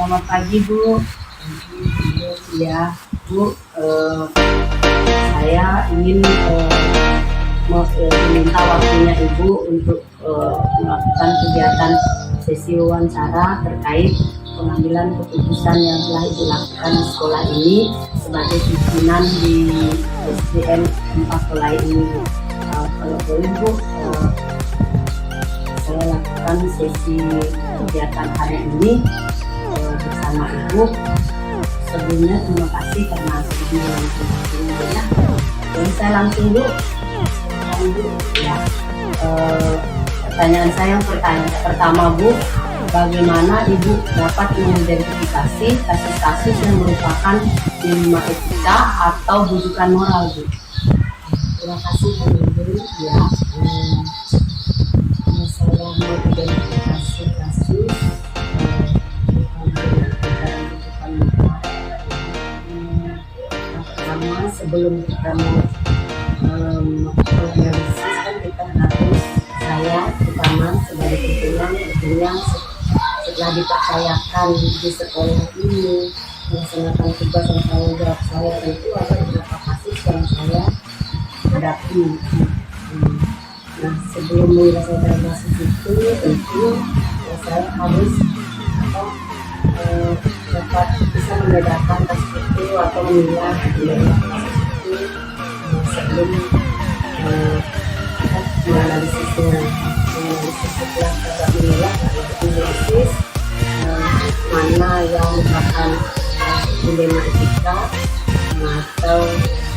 Selamat pagi Bu. Ya Bu, saya ingin meminta waktunya Ibu untuk melakukan kegiatan sesi wawancara terkait pengambilan keputusan yang telah Ibu lakukan di sekolah ini sebagai pimpinan di SDN 4 sekolah ini. Kalau boleh Bu, saya lakukan sesi kegiatan hari ini bersama Ibu. Sebelumnya terima kasih karena sudah langsung ya. Jadi saya langsung Bu. Ya. Pertanyaan saya yang pertama Bu, bagaimana Ibu dapat mengidentifikasi kasus-kasus yang merupakan dilema etika atau bujukan moral Bu? Terima kasih Bu. Ya, saya mengidentifikasi kasus pertama sebelum kita menganalisis kan kita harus saya pertama sebagai pimpinan setelah dipercayakan di sekolah ini melaksanakan tugas dan tanggung jawab saya, tentu ada beberapa kasus yang saya hadapi. Nah, sebelum menyelesaikan kasus itu tentu saya harus dapat bisa membedakan kasus itu atau memilah kasus itu sebelum kita menganalisisnya. Setelah kita memilah analisis mana yang merupakan dilema etika atau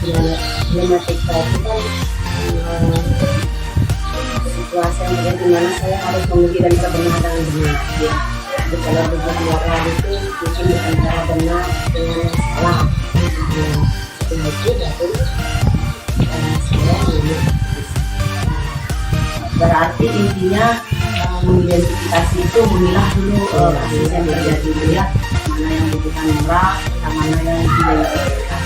dilema etika itu kan situasi yang terjadi di mana saya harus memilih dan benar dan benar. Ya. Jadi kalau berbuat moral itu mungkin antara benar dengan yang salah. Setelah itu baru saya memilih. Berarti intinya mengidentifikasi itu memilah dulu kasus yang terjadi ya, mana yang membutuhkan moral, mana yang dilema etika.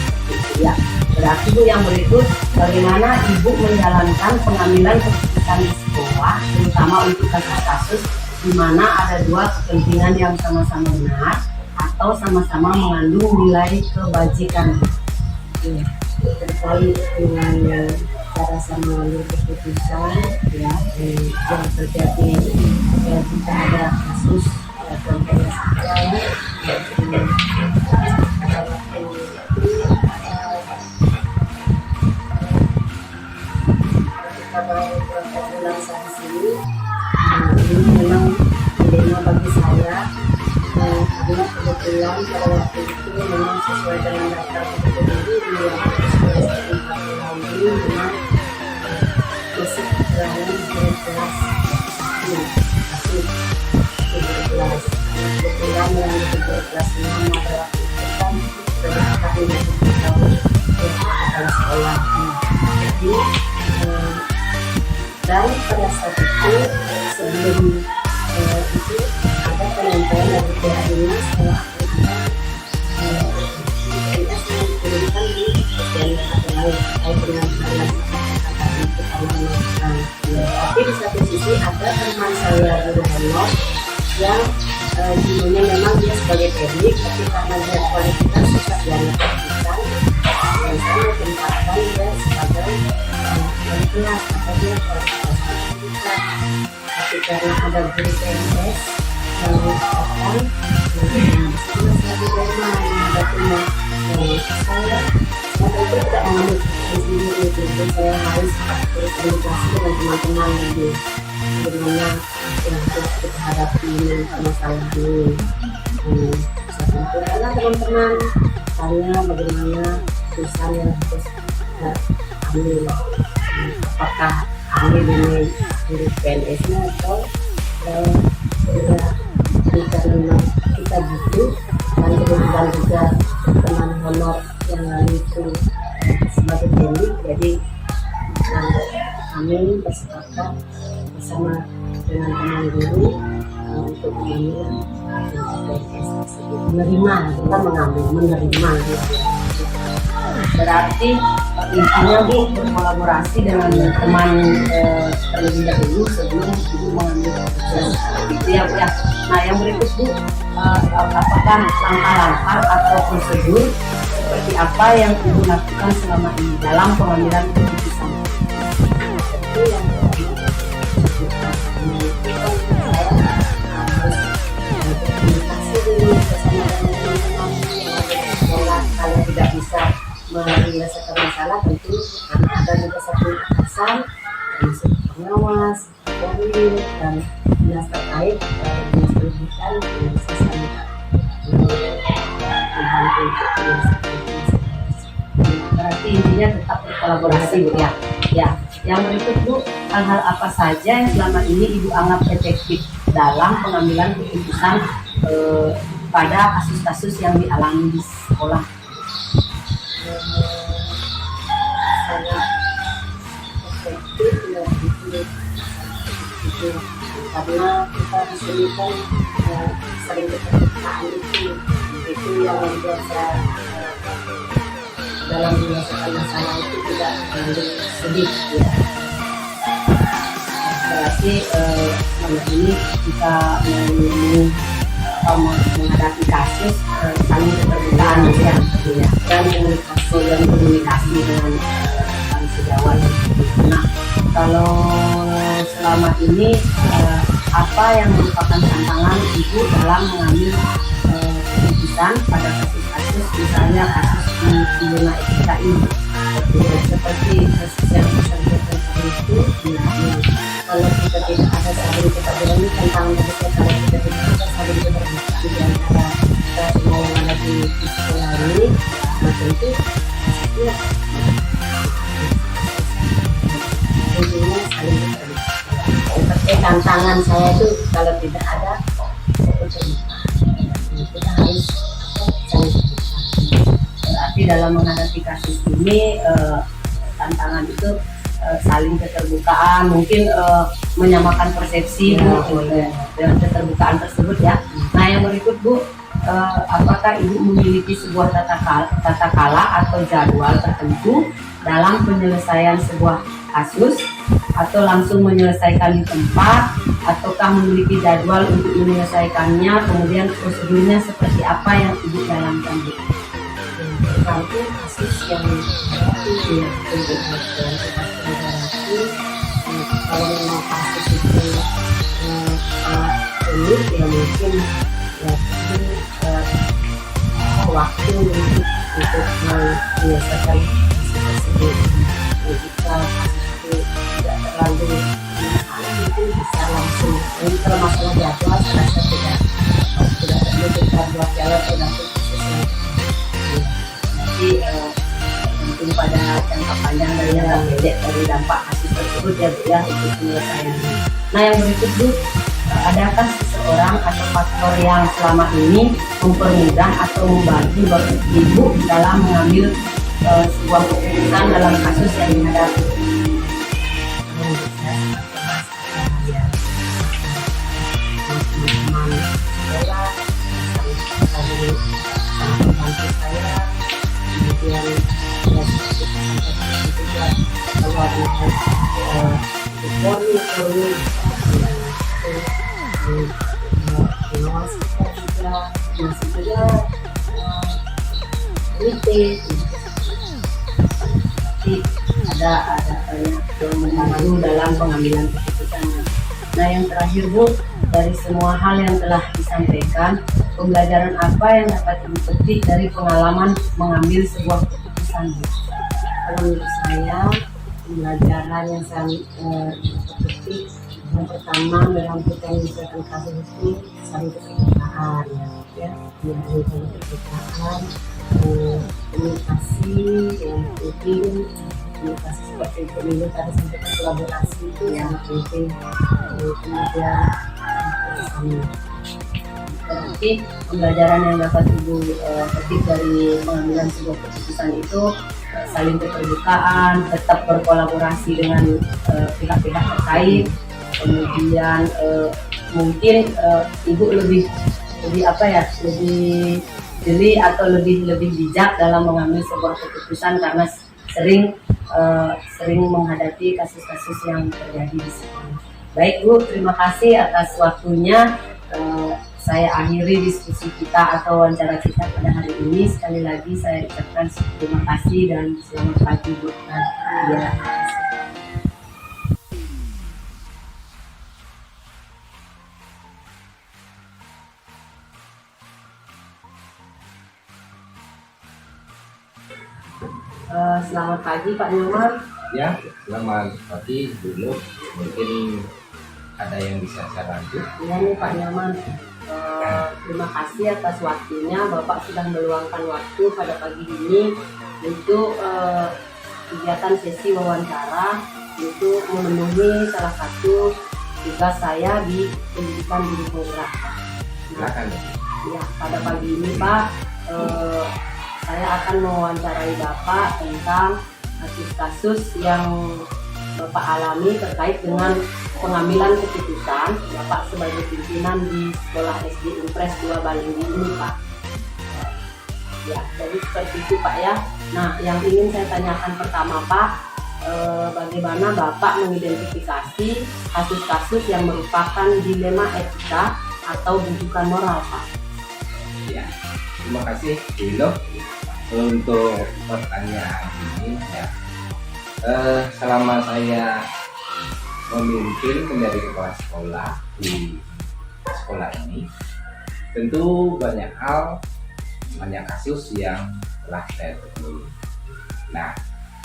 Ya. Berarti Bu, yang berikut bagaimana Ibu menjalankan pengambilan keputusan di sekolah, terutama untuk kasus-kasus di mana ada dua kepentingan yang sama-sama benar atau sama-sama mengandung nilai kebajikan. Terkait dengan cara saya mengambil keputusan ya, yang terjadi jika ada kasus contohnya saja beberapa bulan saya di sini, ini memang dilema bagi saya karena kebetulan pada waktu itu memang sesuai dengan daftar kependudukan yang ini memang masih kekurangan di kelas kelas kebetulan yang di kelas 6 pada waktu itu kan sudah kami tahun adalah sekolah. Jadi dan pada saat itu sebelum itu ada penyampaian dari pihak dinas bahwa PNS pendidikan di SDN lain terkait dengan hal itu karena tapi di satu sisi ada teman saya guru honor yang dulunya memang dia sebagai teknik, tapi karena dia kualifikasi sarjana pendidikan dan saya tempatkan dia sebagai kelas atau dia kualifikasi pendidikan. Tapi karena ada guru PNS yang mengatakan disana saya diterima menghadapinya, saya itu tidak mengambil di sini itu, saya harus berkomunikasi dengan teman-teman di bagaimana yang harus kita hadapi masalah ini. Saya sampaikan teman-teman tanya bagaimana perusahaan yang harus kita ambil, apakah ambil ini dari PNS-nya atau karena kita butuh dan kebetulan juga teman honor yang lalu itu sebagai teknik, jadi kami bersepakat bersama dengan teman guru untuk mengambil PNS tersebut, bukan mengambil, menerima gitu. Berarti intinya Bu berkolaborasi dengan teman terlebih dahulu sebelum Ibu mengambil keputusan itu ya Bu ya. Nah yang berikut Bu, apakah menjelaskan langkah-langkah atau prosedur seperti apa yang Ibu lakukan selama ini dalam pengambilan keputusan. Tentu yang pertama, saya harus berkomunikasi dulu bersama dengan teman-teman yang ada di sekolah. Kalau tidak bisa menyelesaikan masalah, tentu karena ada juga satu atasan, termasuk pengawas, polri, dan dinas terkait, dinas pendidikan, yang bisa saya membantu untuk menyelesaikan. Berarti intinya tetap berkolaborasi Bu ya. Ya, yang berikut Bu, hal-hal apa saja yang selama ini Ibu anggap efektif dalam pengambilan keputusan pada kasus-kasus yang dialami di sekolah? Sangat efektif ya itu karena kita di sini kan sering keterbukaan itu yang membuat saya dalam menyelesaikan masalah itu tidak terlalu sedih ya. Berarti selama ini kita menghadapi kasus saling keterbukaan ya, dan komunikasi dengan rekan sejawat. Nah, kalau selama ini apa yang merupakan tantangan Ibu dalam mengambil keputusan pada kasus-kasus, misalnya kasus di zona etika ini, seperti kasus yang disampaikan itu, Kalau kita tidak ada saling keterbukaan, ini tantangan besar. Kalau kita tidak ada saling keterbukaan di antara kita semua yang ada di sekolah ini, nah tentu ya intinya saling keterbukaan. Seperti tantangan saya itu kalau tidak ada keterbukaan, kita harus saling keterbukaan. berarti dalam menghadapi kasus ini tantangan itu saling keterbukaan, mungkin menyamakan persepsi dengan keterbukaan tersebut ya. Nah, yang berikut Bu, apakah Ibu memiliki sebuah tata kala atau jadwal tertentu dalam penyelesaian sebuah kasus, atau langsung menyelesaikan di tempat, ataukah memiliki jadwal untuk menyelesaikannya, kemudian prosedurnya seperti apa yang Ibu jalankan Bu? Itu kasus yang berarti ya untuk kalau memang kasus itu unik ya mungkin ya waktu untuk menyelesaikan kasus tersebut. Jika kasus itu tidak terlalu mungkin bisa langsung. Ini kalau masalah jadwal saya rasa tidak perlu kita buat jalan tergantung kasusnya. Jadi tentu pada jangka panjang dan jangka pendek dari dampak kasus tersebut ya Bu ya untuk penyelesaiannya. Nah, yang berikut Bu, adakah seseorang atau faktor yang selama ini mempermudah atau membantu Ibu dalam mengambil sebuah keputusan dalam kasus yang dihadapi? Teman-teman sekolah membantu saya, kemudian juga kalau ada polri pengawas kita juga masih juga kritik. Jadi ada banyak yang membantu dalam pengambilan keputusannya. Nah, yang terakhir Bu, dari semua hal yang telah disampaikan, pembelajaran apa yang dapat Ibu petik dari pengalaman mengambil sebuah keputusan Bu? Kalau menurut saya pembelajaran yang sangat petik, yang pertama dalam kita menyelesaikan kasus itu saling keterbukaan ya saling keterbukaan, komunikasi yang penting, komunikasi seperti pemilu tadi sampai kolaborasi itu yang penting, kemudian bersama. Berarti pembelajaran yang dapat Ibu petik dari pengambilan sebuah keputusan itu saling keterbukaan, tetap berkolaborasi dengan pihak-pihak terkait, kemudian mungkin Ibu lebih apa ya, lebih jeli atau lebih bijak dalam mengambil sebuah keputusan karena sering menghadapi kasus-kasus yang terjadi di sekolah. Baik Bu, terima kasih atas waktunya. saya akhiri diskusi kita atau wawancara kita pada hari ini. Sekali lagi saya ucapkan terima kasih dan selamat pagi buat kalian. Selamat pagi Pak Nyoman. Ya, selamat pagi dulu. Mungkin ada yang bisa saya lanjut. Iya nih Pak Nyoman. Terima kasih atas waktunya. Bapak sudah meluangkan waktu pada pagi ini untuk kegiatan sesi wawancara untuk memenuhi salah satu tugas saya di pendidikan guru penggerak. Silakan. Ya, pada pagi ini Pak, saya akan mewawancarai Bapak tentang kasus-kasus yang Bapak alami terkait dengan pengambilan keputusan Bapak sebagai pimpinan di sekolah SD Impres 2 Balinggi ini Pak. Ya, jadi seperti itu Pak ya. Nah, yang ingin saya tanyakan pertama Pak, bagaimana Bapak mengidentifikasi kasus-kasus yang merupakan dilema etika atau bujukan moral Pak? Ya, terima kasih Dilo untuk pertanyaan ini ya. Selama saya memimpin menjadi kepala sekolah di sekolah ini, tentu banyak hal, banyak kasus yang telah saya temui. Nah,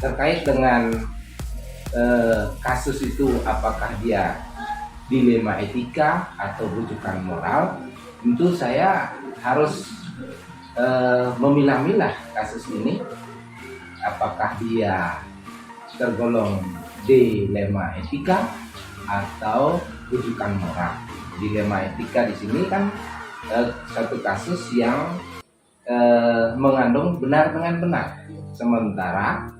terkait dengan kasus itu apakah dia dilema etika atau bujukan moral, tentu saya harus memilah-milah kasus ini, apakah dia tergolong dilema etika atau bujukan moral. Dilema etika di sini kan satu kasus yang mengandung benar dengan benar, sementara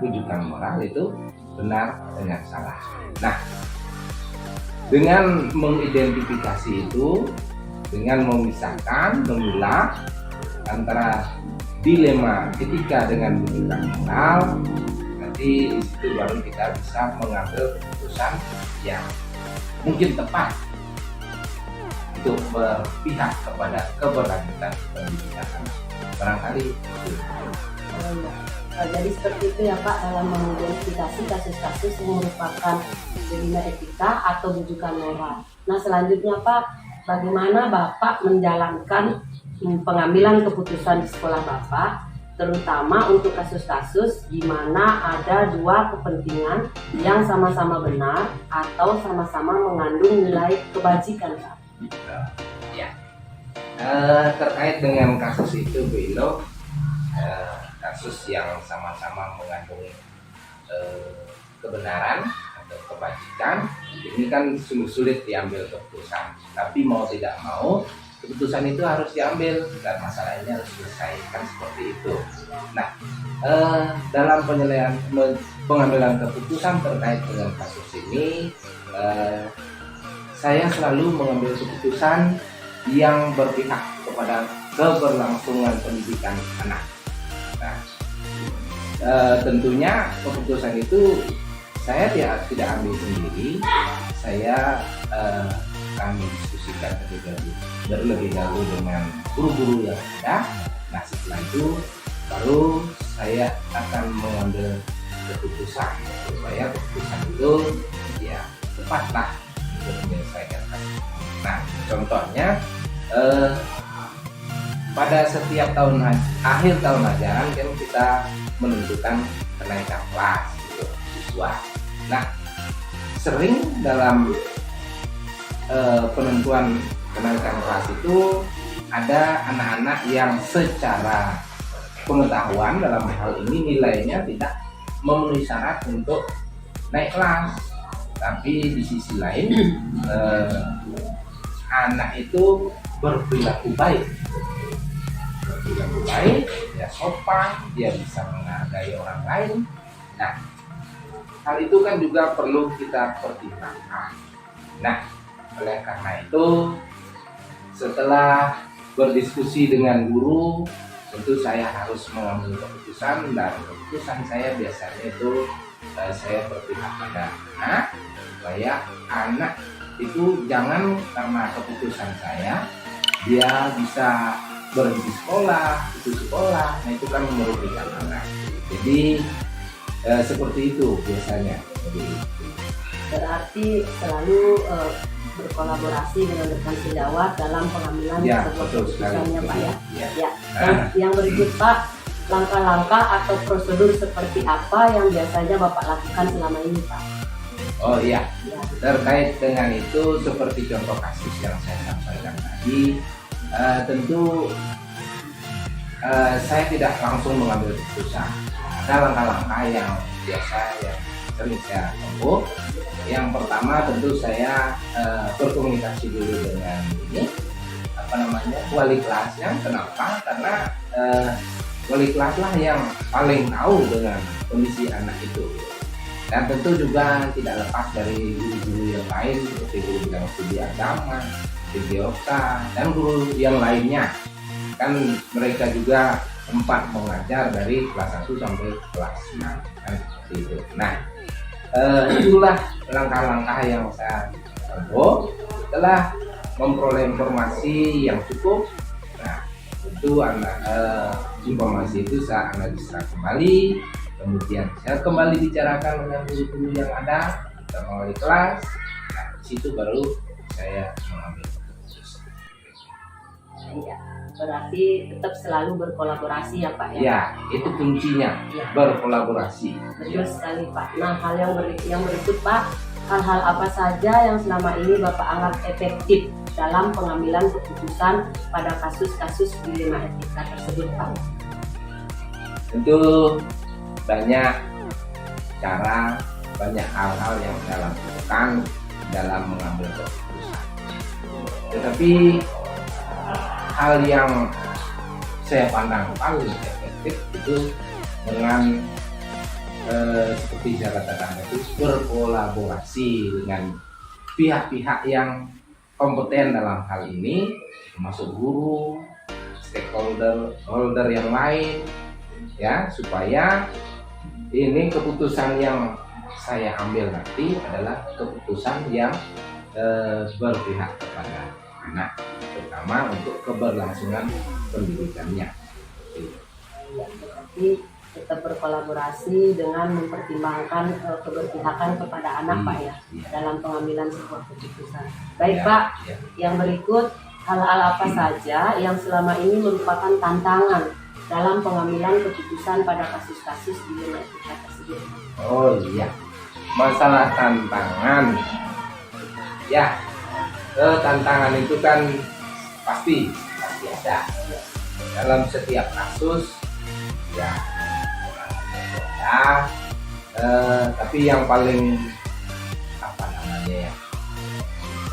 bujukan moral itu benar dengan salah. Nah, dengan mengidentifikasi itu, dengan memisahkan, memilah antara dilema etika dengan bujukan moral, nanti di situ baru kita bisa mengambil keputusan yang mungkin tepat untuk berpihak kepada keberlanjutan pendidikan anak. Barangkali itu. Jadi seperti itu ya Pak, dalam mengidentifikasi kasus-kasus yang merupakan dilema etika atau bujukan moral. Nah, selanjutnya Pak, bagaimana Bapak menjalankan pengambilan keputusan di sekolah Bapak, terutama untuk kasus-kasus di mana ada dua kepentingan yang sama-sama benar atau sama-sama mengandung nilai kebajikan Pak? Ya, terkait dengan kasus itu Bu Ilo, kasus yang sama-sama mengandung kebenaran atau kebajikan, ini kan sungguh sulit diambil keputusan. Tapi mau tidak mau, keputusan itu harus diambil dan masalahnya harus diselesaikan seperti itu. Nah, dalam pengambilan keputusan terkait dengan kasus ini, saya selalu mengambil keputusan yang berpihak kepada keberlangsungan pendidikan anak. Nah, tentunya keputusan itu saya tidak ambil sendiri, saya kami diskusikan terlebih dahulu dengan guru-guru yang ada. Nah, setelah itu baru saya akan mengambil keputusan supaya keputusan itu ya tepatlah untuk menyelesaikan kasus. Nah, contohnya pada setiap akhir tahun ajaran kan kita menentukan kenaikan kelas untuk siswa. Nah, sering dalam penentuan kenaikan kelas itu ada anak-anak yang secara pengetahuan dalam hal ini nilainya tidak memenuhi syarat untuk naik kelas, tapi di sisi lain anak itu berperilaku baik, dia sopan, dia bisa menghargai orang lain. Nah, hal itu kan juga perlu kita pertimbangkan. Nah, oleh karena itu setelah berdiskusi dengan guru, tentu saya harus mengambil keputusan, dan keputusan saya biasanya itu saya berpihak pada anak supaya anak itu jangan karena keputusan saya dia bisa berhenti sekolah, putus sekolah, nah itu kan merugikan anak. Jadi seperti itu biasanya. Jadi, berarti selalu berkolaborasi dengan rekan sejawat dalam pengambilan ya, sebuah betul sekali. keputusannya Pak ya. Ya. Ya. Yang berikut Pak, langkah-langkah atau prosedur seperti apa yang biasanya Bapak lakukan selama ini Pak? Oh iya, Ya. terkait dengan itu seperti contoh kasus yang saya sampaikan tadi, tentu saya tidak langsung mengambil keputusan. Ada langkah-langkah yang biasa yang sering saya tempuh. Yang pertama tentu saya berkomunikasi dulu dengan wali kelasnya. Kenapa? Karena wali kelas lah yang paling tahu dengan kondisi anak itu. Dan tentu juga tidak lepas dari guru-guru yang lain seperti guru bidang studi agama, biblioka, dan guru yang lainnya. Kan mereka juga sempat mengajar dari kelas 1 sampai kelas 6 kan, seperti itu. Nah, itulah langkah-langkah yang saya tempuh setelah memperoleh informasi yang cukup. Nah, tentu informasi itu saya analisa kembali, kemudian saya kembali bicarakan dengan guru-guru yang ada, kita wali kelas. Nah, di situ baru saya mengambil keputusan. Ya. Berarti tetap selalu berkolaborasi ya Pak ya? Ya, itu kuncinya, Ya. berkolaborasi. Betul sekali Pak. Nah, hal yang berikut Pak, hal-hal apa saja yang selama ini Bapak anggap efektif dalam pengambilan keputusan pada kasus-kasus dilema etika tersebut Pak? Tentu banyak cara, banyak hal-hal yang saya lakukan dalam mengambil keputusan. Tetapi hal yang saya pandang paling efektif itu dengan seperti saya katakan itu berkolaborasi dengan pihak-pihak yang kompeten dalam hal ini, termasuk guru, stakeholder yang lain, ya, supaya ini keputusan yang saya ambil nanti adalah keputusan yang berpihak kepada anak, terutama untuk keberlangsungan pendidikannya. Jadi tetap berkolaborasi dengan mempertimbangkan keberpihakan kepada anak Pak ya, dalam pengambilan sebuah keputusan. Baik Ya, Pak, ya. yang berikut hal-hal apa saja yang selama ini merupakan tantangan dalam pengambilan keputusan pada kasus-kasus dilema etika tersebut? Oh iya, masalah tantangan, ya, tantangan itu kan pasti ada dalam setiap kasus, ya. Tapi yang paling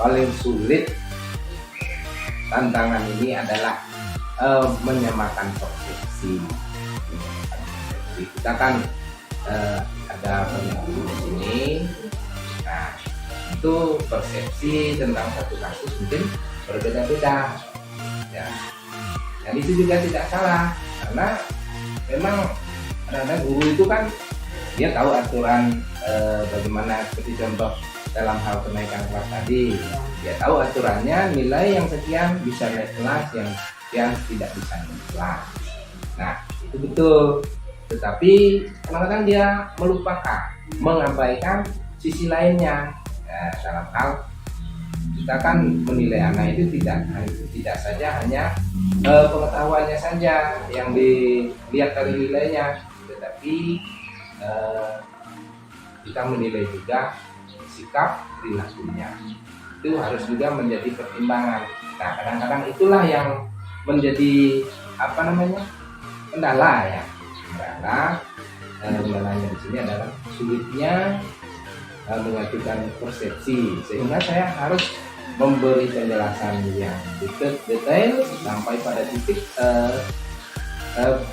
paling sulit tantangan ini adalah menyamakan persepsi. Kita kan ada banyak guru di sini. Nah, itu persepsi tentang satu kasus mungkin berbeda-beda. Ya. Dan itu juga tidak salah, karena memang kadang-kadang guru itu kan dia tahu aturan bagaimana, seperti contoh dalam hal kenaikan kelas tadi, dia tahu aturannya, nilai yang sekian bisa naik kelas, yang tidak bisa naik kelas. Nah, itu betul. Tetapi kadang-kadang dia melupakan, mengabaikan sisi lainnya. Dalam hal kita kan menilai anak itu tidak saja hanya pengetahuannya saja yang dilihat dari nilainya, tetapi kita menilai juga sikap perilakunya. Itu harus juga menjadi pertimbangan. Nah, kadang-kadang itulah yang menjadi kendala ya. Kendalanya di sini adalah sulitnya menyatukan persepsi, sehingga saya harus memberi penjelasan yang detail sampai pada titik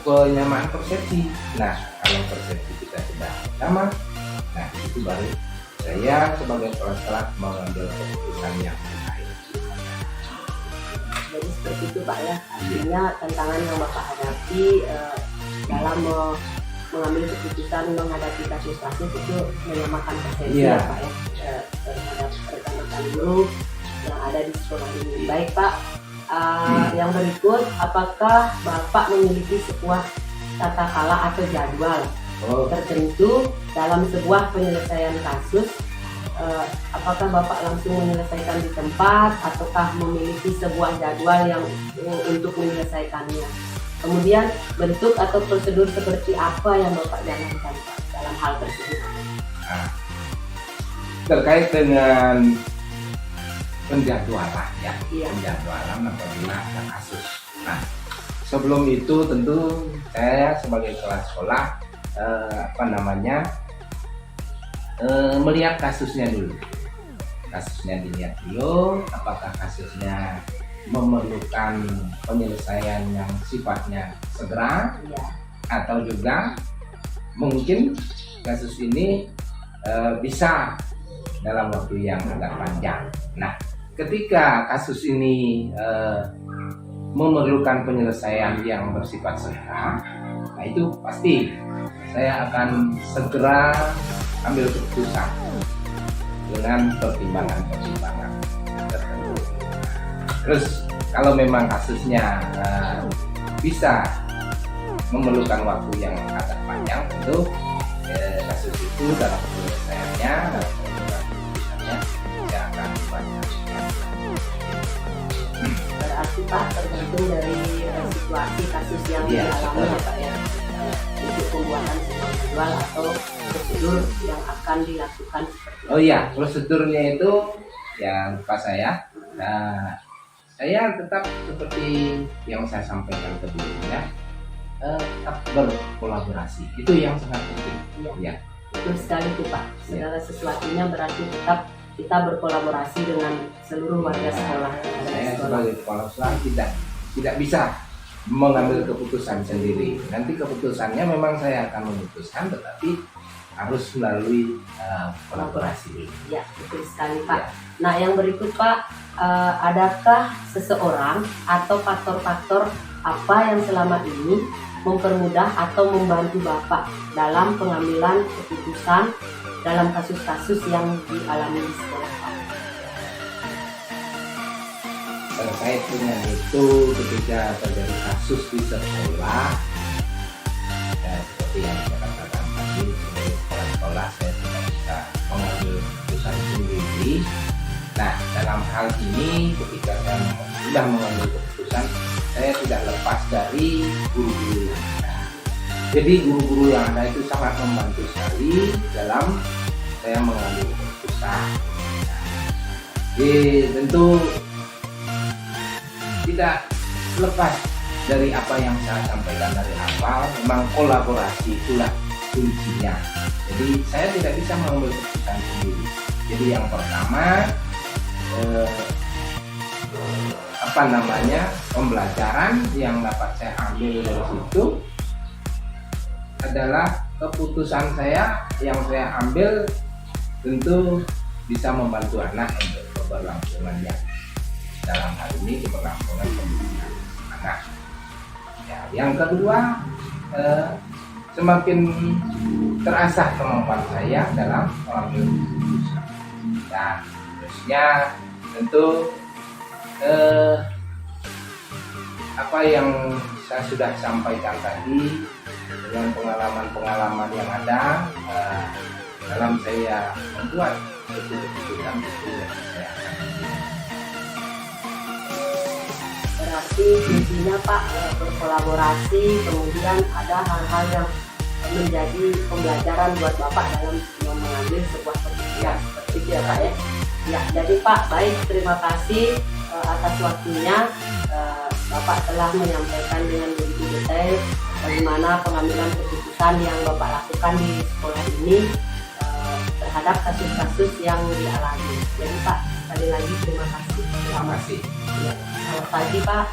penyamaan persepsi. Nah, kalau persepsi kita sudah sama, nah itu baru saya sebagai kepala sekolah mengambil keputusan yang baik. Jadi seperti itu Pak ya, artinya tantangan yang Bapak hadapi dalam mengambil keputusan menghadapi kasus-kasus itu menyamakan persepsi ya Pak ya terhadap rekan-rekan kegiatan guru yang ada di sekolah ini. Baik Pak, yang berikut, apakah Bapak memiliki sebuah tata kala atau jadwal tertentu dalam sebuah penyelesaian kasus? Apakah Bapak langsung menyelesaikan di tempat ataukah memiliki sebuah jadwal yang untuk menyelesaikannya? Kemudian bentuk atau prosedur seperti apa yang Bapak jalankan Pak dalam hal tersebut? Nah, terkait dengan penjadwalan ya, penjadwalan apabila ada kasus. Nah, sebelum itu tentu saya sebagai kepala sekolah melihat kasusnya dulu. Kasusnya dilihat dulu, apakah kasusnya memerlukan penyelesaian yang sifatnya segera, atau juga mungkin kasus ini bisa dalam waktu yang agak panjang. Nah, ketika kasus ini memerlukan penyelesaian yang bersifat segera, nah itu pasti saya akan segera ambil keputusan dengan pertimbangan-pertimbangan tertentu. Terus kalau memang kasusnya bisa memerlukan waktu yang agak panjang, tentu kasus itu dalam penyelesaiannya, dalam keputusannya tidak akan banyak. Berarti Pak tergantung dari situasi kasus yang dialami ya Pak ya, untuk pembuatan sebuah jadwal atau prosedur yang akan dilakukan seperti itu. Oh iya, prosedurnya itu ya lupa saya. Nah, saya tetap seperti yang saya sampaikan sebelumnya, tetap berkolaborasi. Itu yang sangat penting. Ya. Betul sekali tuh Pak. Segala sesuatunya berarti tetap kita berkolaborasi dengan seluruh warga sekolah. Saya sebagai kepala sekolah tidak bisa mengambil keputusan sendiri. Nanti keputusannya memang saya akan memutuskan, tetapi harus melalui kolaborasi. Ya, betul sekali Pak. Ya. Nah, yang berikut Pak, adakah seseorang atau faktor-faktor apa yang selama ini mempermudah atau membantu Bapak dalam pengambilan keputusan dalam kasus-kasus yang dialami di sekolah Pak? Terkait dengan itu, ketika terjadi kasus di sekolah, seperti yang saya katakan tadi, sebagai kepala sekolah saya tidak bisa mengambil keputusan sendiri. Nah, dalam hal ini ketika saya sudah mengambil keputusan, saya tidak lepas dari guru-guru yang ada. Jadi guru-guru yang ada itu sangat membantu sekali dalam saya mengambil keputusan. Nah, tentu tidak lepas dari apa yang saya sampaikan dari awal, memang kolaborasi itulah kuncinya. Jadi saya tidak bisa mengambil keputusan sendiri. Jadi yang pertama pembelajaran yang dapat saya ambil dari situ adalah keputusan saya yang saya ambil tentu bisa membantu anak untuk keberlangsungannya. Dalam hal ini keberlangsungan pendidikan anak. Ya, yang kedua, semakin terasah kemampuan saya dalam mengambil keputusan. Dan terusnya tentu apa yang saya sudah sampaikan tadi dengan pengalaman-pengalaman yang ada dalam saya membuat keputusan itu saya akan berarti intinya Pak berkolaborasi, kemudian ada hal-hal yang menjadi pembelajaran buat Bapak dalam mengambil sebuah keputusan seperti itu ya Pak ya. Ya, jadi Pak, baik, terima kasih atas waktunya. Bapak telah menyampaikan dengan begitu detail bagaimana pengambilan keputusan yang Bapak lakukan di sekolah ini terhadap kasus-kasus yang dialami. Jadi Pak, sekali lagi terima kasih. Terima kasih. Ya, selamat pagi Pak.